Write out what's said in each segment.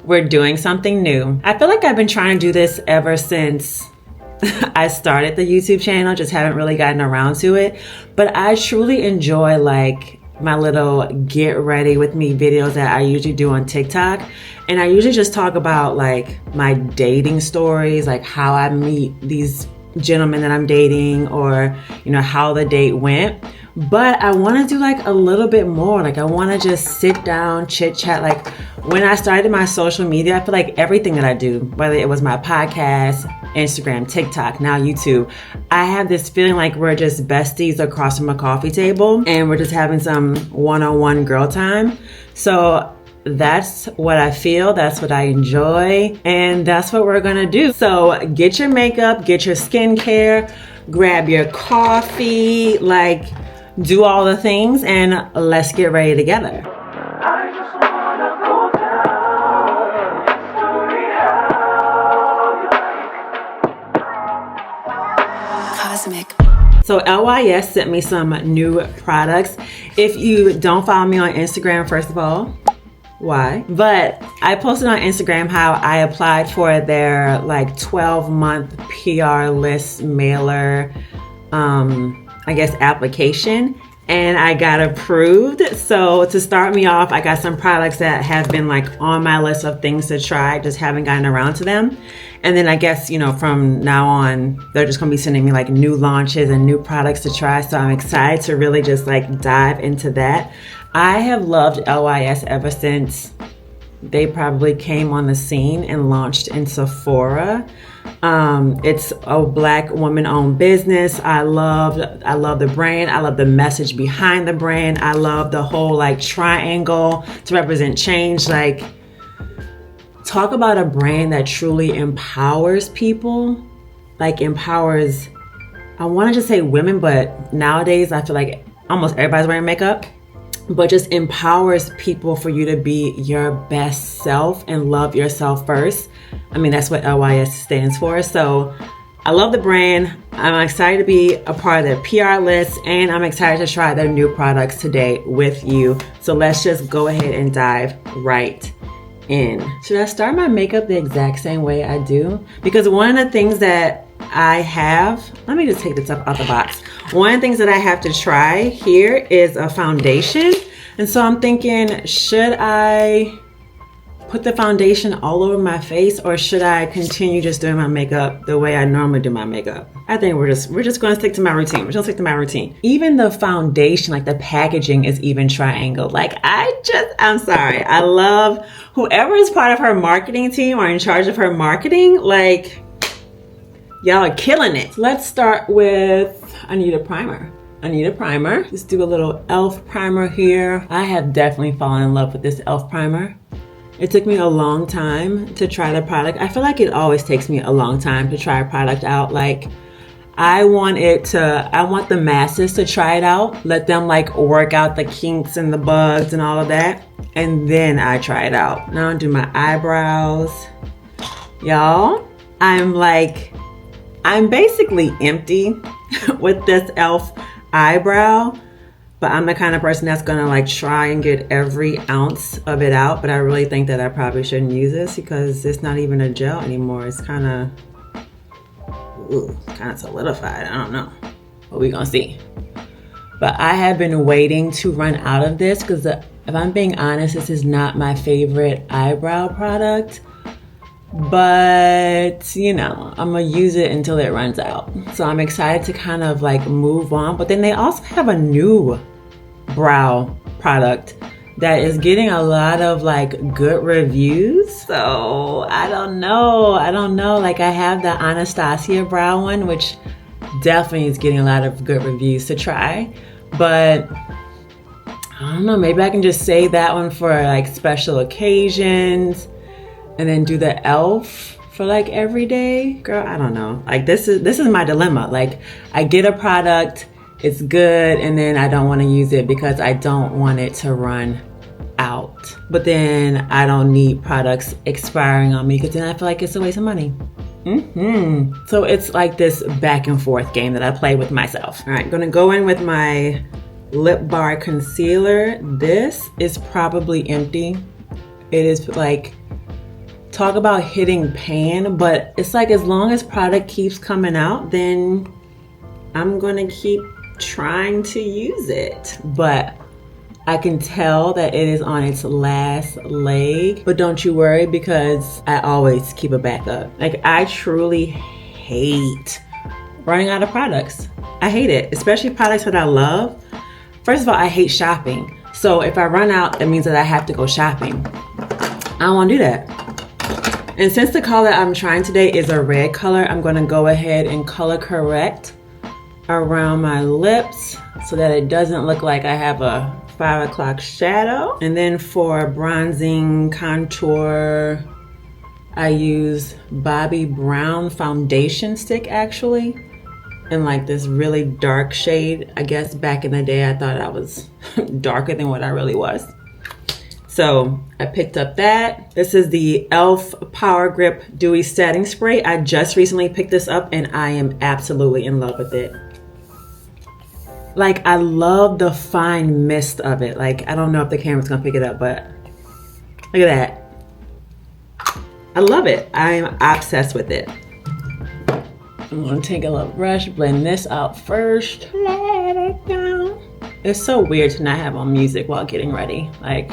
we're doing something new. I feel like I've been trying to do this ever since I started the YouTube channel, just haven't really gotten around to it. But I truly enjoy like my little get ready with me videos that I usually do on TikTok. And I usually just talk about like my dating stories, like how I meet these gentlemen that I'm dating, or how the date went. But I want to do like a little bit more. Like I want to just sit down, chit chat. Like when I started my social media, I feel like everything that I do, whether it was my podcast, Instagram, TikTok, now YouTube, I have this feeling like we're just besties across from a coffee table and we're just having some one-on-one girl time. So that's what I feel, that's what I enjoy, and that's what we're gonna do. So get your makeup, get your skincare, grab your coffee, like do all the things, and let's get ready together. Cosmic. So LYS sent me some new products. If you don't follow me on Instagram, first of all, why? But I posted on Instagram how I applied for their like 12-month PR list mailer, I guess application, and I got approved. So to start me off, I got some products that have been like on my list of things to try, just haven't gotten around to them. And then I guess, from now on, they're just gonna be sending me like new launches and new products to try. So I'm excited to really just like dive into that. I have loved LYS ever since they probably came on the scene and launched in Sephora. It's a Black woman-owned business. I love the brand. I love the message behind the brand. I love the whole like triangle to represent change. Like, talk about a brand that truly empowers people. Like empowers, I want to just say women, but nowadays I feel like almost everybody's wearing makeup. But just empowers people for you to be your best self and love yourself first. I mean, that's what LYS stands for. So I love the brand. I'm excited to be a part of their PR list, and I'm excited to try their new products today with you. So let's just go ahead and dive right in. Should I start my makeup the exact same way I do? Because one of the things that I have, let me just take this up out the box. One of the things that I have to try here is a foundation. And so I'm thinking, should I put the foundation all over my face, or should I continue just doing my makeup the way I normally do my makeup? I think we're just going to stick to my routine. We're going to stick to my routine. Even the foundation, like the packaging is even triangled. Like I'm sorry. I love whoever is part of her marketing team or in charge of her marketing. Like, y'all are killing it. Let's start with, I need a primer. Just do a little E.L.F primer here. I have definitely fallen in love with this E.L.F primer. It took me a long time to try the product. I feel like it always takes me a long time to try a product out. Like, I want the masses to try it out. Let them like work out the kinks and the bugs and all of that. And then I try it out. Now I'll do my eyebrows. Y'all, I'm basically empty with this E.L.F eyebrow, but I'm the kind of person that's gonna like try and get every ounce of it out. But I really think that I probably shouldn't use this because it's not even a gel anymore. It's kind of solidified. I don't know, but we're gonna see. But I have been waiting to run out of this because if I'm being honest, this is not my favorite eyebrow product. But I'm gonna use it until it runs out. So I'm excited to kind of like move on. But then they also have a new brow product that is getting a lot of like good reviews. So I don't know. Like, I have the Anastasia brow one, which definitely is getting a lot of good reviews to try. But I don't know, maybe I can just save that one for like special occasions and then do the E.L.F for like every day. Girl, I don't know. Like, this is my dilemma. Like, I get a product, it's good, and then I don't want to use it because I don't want it to run out. But then I don't need products expiring on me because then I feel like it's a waste of money. So it's like this back and forth game that I play with myself. All right, gonna go in with my lip bar concealer. This is probably empty. It is like talk about hitting pan, but it's like as long as product keeps coming out, then I'm gonna keep trying to use it. But I can tell that it is on its last leg, but don't you worry, because I always keep a backup. Like, I truly hate running out of products. I hate it, especially products that I love. First of all, I hate shopping. So if I run out, that means that I have to go shopping. I don't wanna do that. And since the color I'm trying today is a red color, I'm gonna go ahead and color correct around my lips so that it doesn't look like I have a 5 o'clock shadow. And then for bronzing, contour, I use Bobbi Brown foundation stick actually, in like this really dark shade. I guess back in the day I thought I was darker than what I really was. So I picked up that. This is the E.L.F Power Grip Dewy Setting Spray. I just recently picked this up and I am absolutely in love with it. Like, I love the fine mist of it. Like, I don't know if the camera's gonna pick it up, but look at that. I love it. I'm obsessed with it. I'm gonna take a little brush, blend this out first. Let it go. It's so weird to not have on music while getting ready. Like,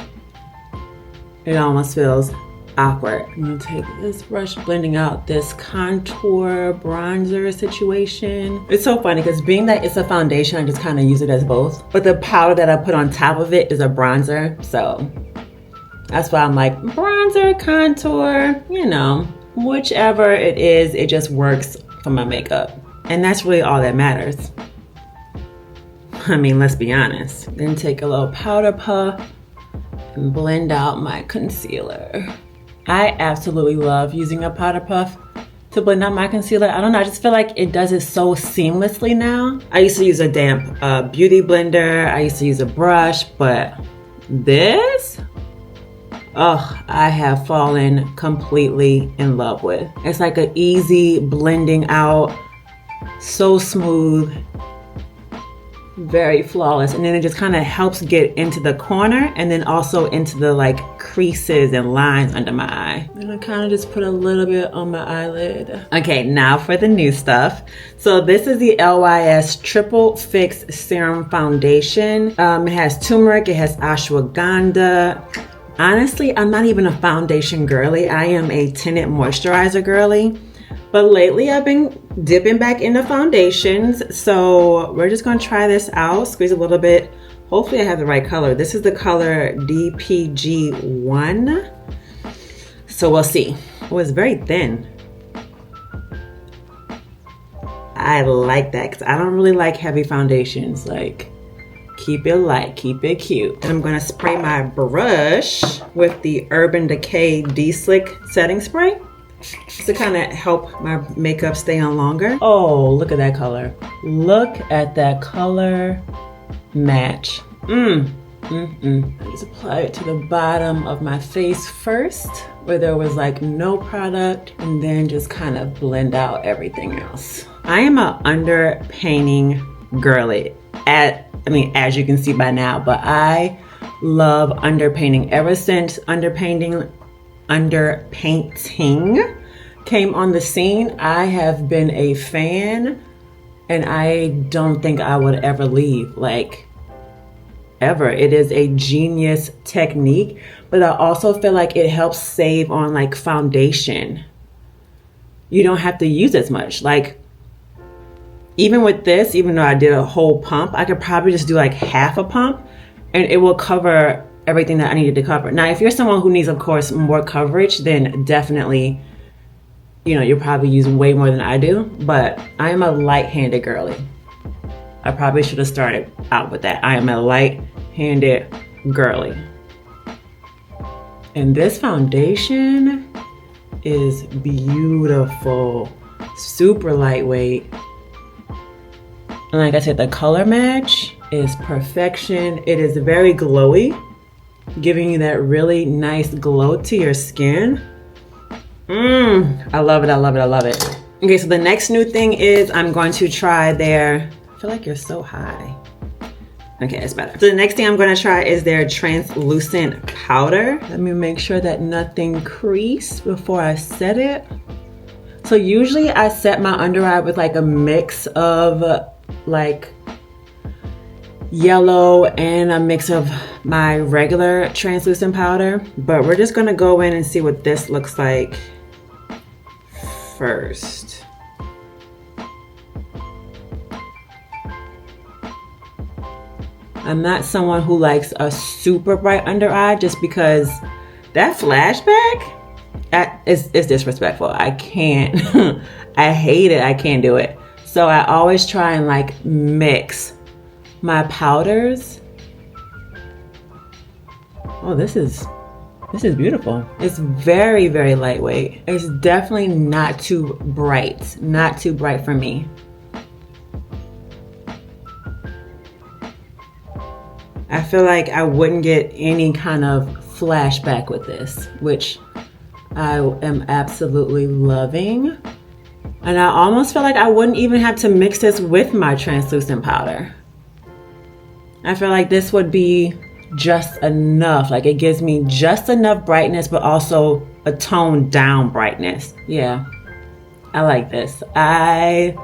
it almost feels awkward. I'm gonna take this brush, blending out this contour bronzer situation. It's so funny because being that it's a foundation, I just kind of use it as both. But the powder that I put on top of it is a bronzer. So that's why I'm like, bronzer, contour, you know, whichever it is, it just works for my makeup. And that's really all that matters. I mean, let's be honest. Then take a little powder puff and blend out my concealer. I absolutely love using a powder puff to blend out my concealer. I don't know, I just feel like it does it so seamlessly now. I used to use a damp beauty blender. I used to use a brush, but this, oh, I have fallen completely in love with. It's like an easy blending out, so smooth, very flawless. And then it just kind of helps get into the corner and then also into the like creases and lines under my eye. And I kind of just put a little bit on my eyelid. Okay, now for the new stuff. So this is the LYS Triple Fix Serum Foundation. It has turmeric, it has ashwagandha. Honestly, I'm not even a foundation girly. I am a tinted moisturizer girly. But lately I've been dipping back into foundations. So we're just gonna try this out, squeeze a little bit. Hopefully I have the right color. This is the color DPG1. So we'll see. Oh, it's very thin. I like that because I don't really like heavy foundations. Like, keep it light, keep it cute. And I'm gonna spray my brush with the Urban Decay De-Slick Setting Spray to kind of help my makeup stay on longer. Oh, look at that color. Look at that color match. Just apply it to the bottom of my face first, where there was like no product, and then just kind of blend out everything else. I am a underpainting girly, as you can see by now, but I love underpainting. Ever since underpainting came on the scene, I have been a fan, and I don't think I would ever leave, like, ever. It is a genius technique, but I also feel like it helps save on like foundation. You don't have to use as much. Like, even with this, even though I did a whole pump, I could probably just do like half a pump and it will cover everything that I needed to cover. Now, if you're someone who needs, of course, more coverage, then definitely, you know, you'll probably use way more than I do, but I am a light-handed girly. I probably should have started out with that. I am a light-handed girly. And this foundation is beautiful, super lightweight. And like I said, the color match is perfection. It is very glowy, giving you that really nice glow to your skin. I love it, I love it, I love it. Okay, so the next new thing is I'm going to try their, I feel like you're so high. Okay, it's better. So the next thing I'm gonna try is their translucent powder. Let me make sure that nothing creased before I set it. So usually I set my under eye with like a mix of like yellow and a mix of my regular translucent powder. But we're just gonna go in and see what this looks like first. I'm not someone who likes a super bright under eye just because that flashback is disrespectful. I can't, I hate it, I can't do it. So I always try and like mix my powders. Oh, this is beautiful. It's very, very lightweight. It's definitely not too bright for me. I feel like I wouldn't get any kind of flashback with this, which I am absolutely loving. And I almost feel like I wouldn't even have to mix this with my translucent powder. I feel like this would be just enough. Like it gives me just enough brightness, but also a toned down brightness. Yeah, I like this. I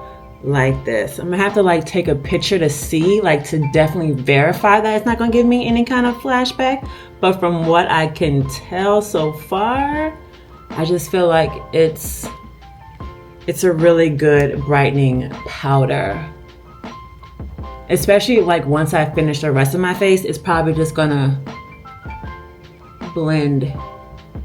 like this. I'm gonna have to like take a picture to see, like to definitely verify that it's not gonna give me any kind of flashback. But from what I can tell so far, I just feel like it's a really good brightening powder. Especially like once I finish the rest of my face, it's probably just gonna blend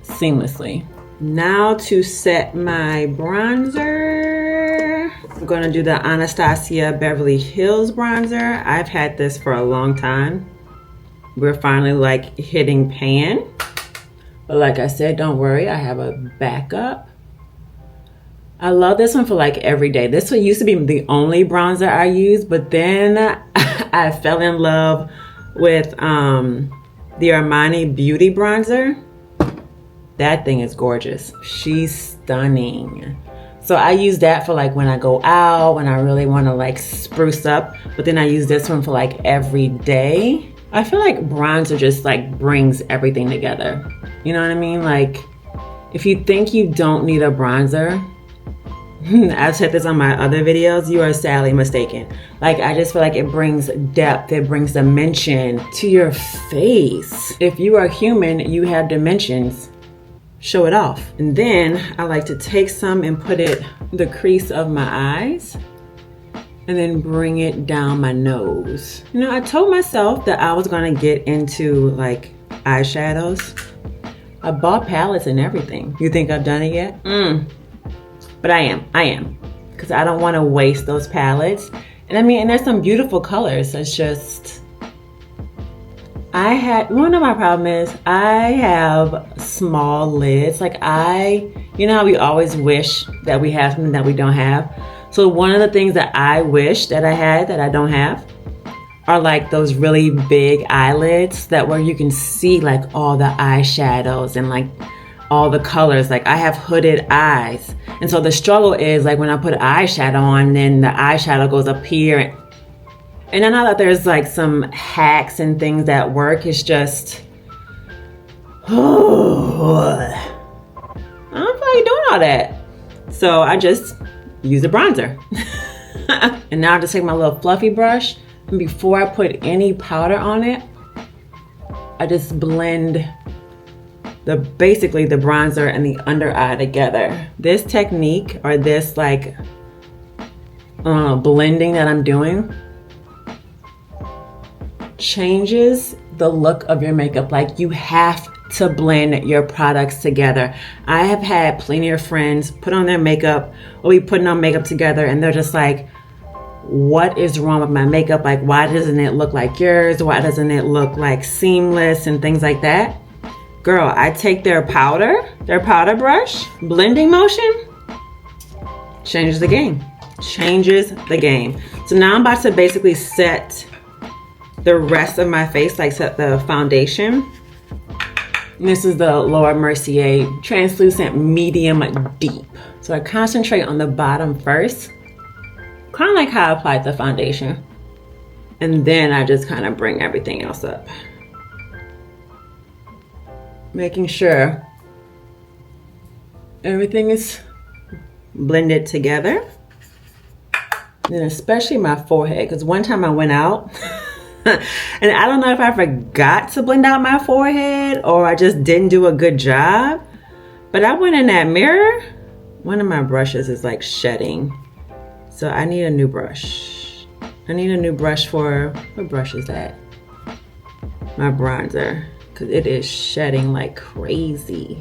seamlessly. Now to set my bronzer, I'm gonna do the Anastasia Beverly Hills bronzer. I've had this for a long time. We're finally like hitting pan. But like I said, don't worry, I have a backup. I love this one for like every day. This one used to be the only bronzer I use, but then I fell in love with the Armani Beauty bronzer. That thing is gorgeous. She's stunning. So I use that for like when I go out, when I really want to like spruce up, but then I use this one for like every day. I feel like bronzer just like brings everything together. You know what I mean? Like if you think you don't need a bronzer, I've said this on my other videos, you are sadly mistaken. Like I just feel like it brings depth, it brings dimension to your face. If you are human, you have dimensions. Show it off. And then I like to take some and put it the crease of my eyes and then bring it down my nose. You know, I told myself that I was gonna get into like eyeshadows. I bought palettes and everything. You think I've done it yet? But I am. Because I don't wanna waste those palettes. And I mean, and there's some beautiful colors. It's just, one of my problem is I have small lids. Like you know how we always wish that we have something that we don't have? So one of the things that I wish that I had that I don't have are like those really big eyelids where you can see like all the eyeshadows and like all the colors. Like I have hooded eyes. And so the struggle is like when I put eyeshadow on, then the eyeshadow goes up here. And I know that there's like some hacks and things that work. It's just, I don't feel like doing all that. So I just use a bronzer. And now I just take my little fluffy brush, and before I put any powder on it, I just blend basically the bronzer and the under eye together. This technique, or this like blending that I'm doing, changes the look of your makeup. Like you have to blend your products together. I have had plenty of friends put on their makeup, or we putting on makeup together, and they're just like, what is wrong with my makeup? Like, why doesn't it look like yours? Why doesn't it look like seamless and things like that? Girl, I take their powder brush, blending motion, changes the game. Changes the game. So now I'm about to basically set the rest of my face, like set the foundation. And this is the Laura Mercier Translucent Medium Deep. So I concentrate on the bottom first, kind of like how I applied the foundation. And then I just kind of bring everything else up. Making sure everything is blended together. And especially my forehead, because one time I went out and I don't know if I forgot to blend out my forehead or I just didn't do a good job, but I went in that mirror. One of my brushes is like shedding, so I need a new brush. I need a new brush for, what brush is that? My bronzer, because it is shedding like crazy.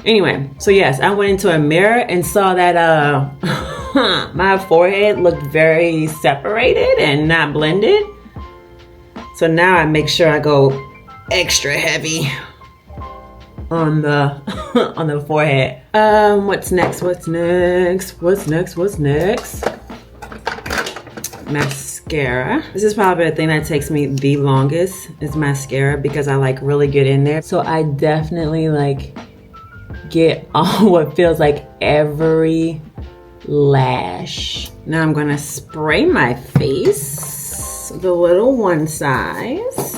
Anyway, so yes, I went into a mirror and saw that my forehead looked very separated and not blended. So now I make sure I go extra heavy on the on the forehead. What's next? What's next? What's next? What's next? Mascara. This is probably the thing that takes me the longest is mascara, because I like really get in there. So I definitely like get on what feels like every lash. Now I'm gonna spray my face, the little one size.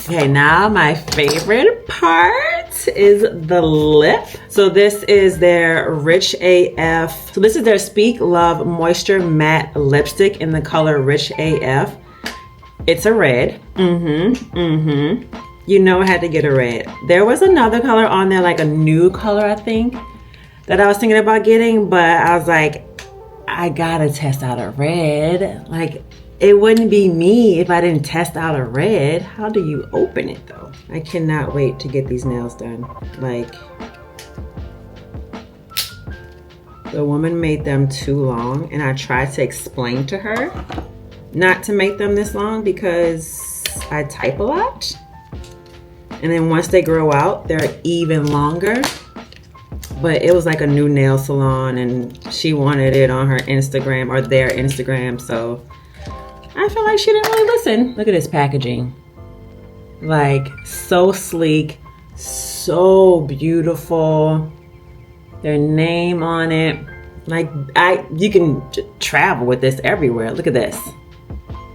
Okay, now my favorite part is the lip. So this is their Rich AF. So this is their Speak Love Moisture Matte Lipstick in the color Rich AF. It's a red. You know I had to get a red. There was another color on there, like a new color, I think, that I was thinking about getting, but I was like, I gotta test out a red. Like, it wouldn't be me if I didn't test out a red. How do you open it though? I cannot wait to get these nails done. Like, the woman made them too long, and I tried to explain to her not to make them this long because I type a lot. And then once they grow out, they're even longer. But it was like a new nail salon and she wanted it on her Instagram or their Instagram. So I feel like she didn't really listen. Look at this packaging. Like, so sleek, so beautiful. Their name on it. Like, you can travel with this everywhere. Look at this.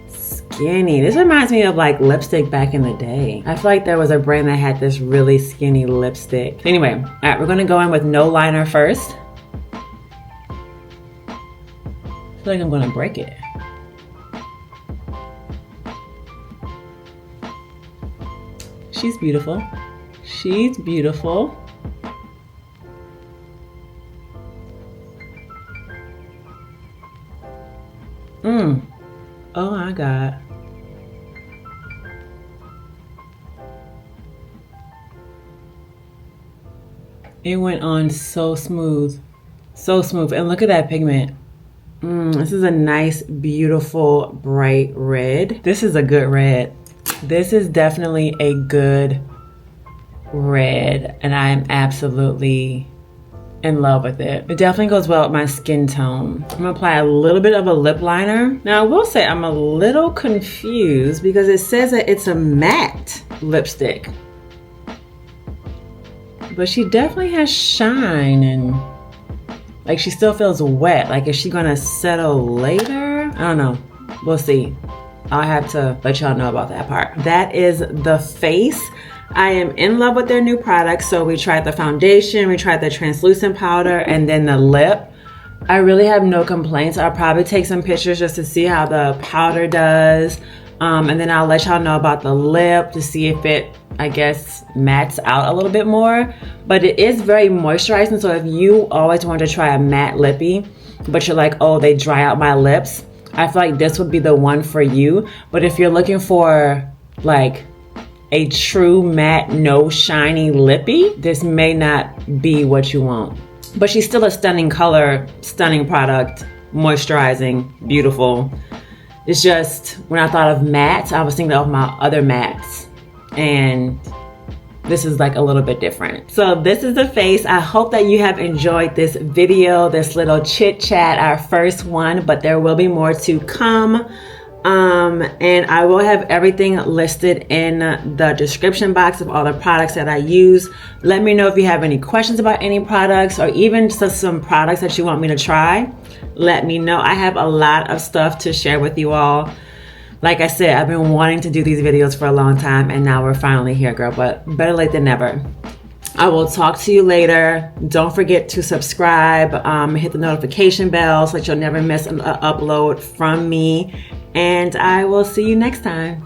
Skinny. This reminds me of like lipstick back in the day. I feel like there was a brand that had this really skinny lipstick. Anyway, all right, we're gonna go in with no liner first. I feel like I'm gonna break it. She's beautiful. She's beautiful. Oh my God. It went on so smooth. So smooth. And look at that pigment. This is a nice, beautiful, bright red. This is a good red. This is definitely a good red. And I am absolutely in love with it. It definitely goes well with my skin tone. I'm gonna apply a little bit of a lip liner. Now I will say I'm a little confused because it says that it's a matte lipstick. But she definitely has shine and like she still feels wet. Like, is she gonna settle later? I don't know. We'll see. I'll have to let y'all know about that part. That is the face. I am in love with their new products. So we tried the foundation, we tried the translucent powder, and then the lip. I really have no complaints. I'll probably take some pictures just to see how the powder does. And then I'll let y'all know about the lip to see if it, I guess, mattes out a little bit more. But it is very moisturizing. So if you always want to try a matte lippy, but you're like, oh, they dry out my lips, I feel like this would be the one for you. But if you're looking for like a true matte, no shiny lippy, this may not be what you want. But she's still a stunning color, stunning product, moisturizing, beautiful. It's just, when I thought of matte, I was thinking of my other mattes. And this is like a little bit different. So this is the face. I hope that you have enjoyed this video, this little chit chat, our first one, but there will be more to come. And I will have everything listed in the description box of all the products that I use. Let me know if you have any questions about any products or even just some products that you want me to try. Let me know. I have a lot of stuff to share with you all. Like I said, I've been wanting to do these videos for a long time, and now we're finally here, girl, but better late than never. I will talk to you later. Don't forget to subscribe, hit the notification bell so that you'll never miss an upload from me. And I will see you next time.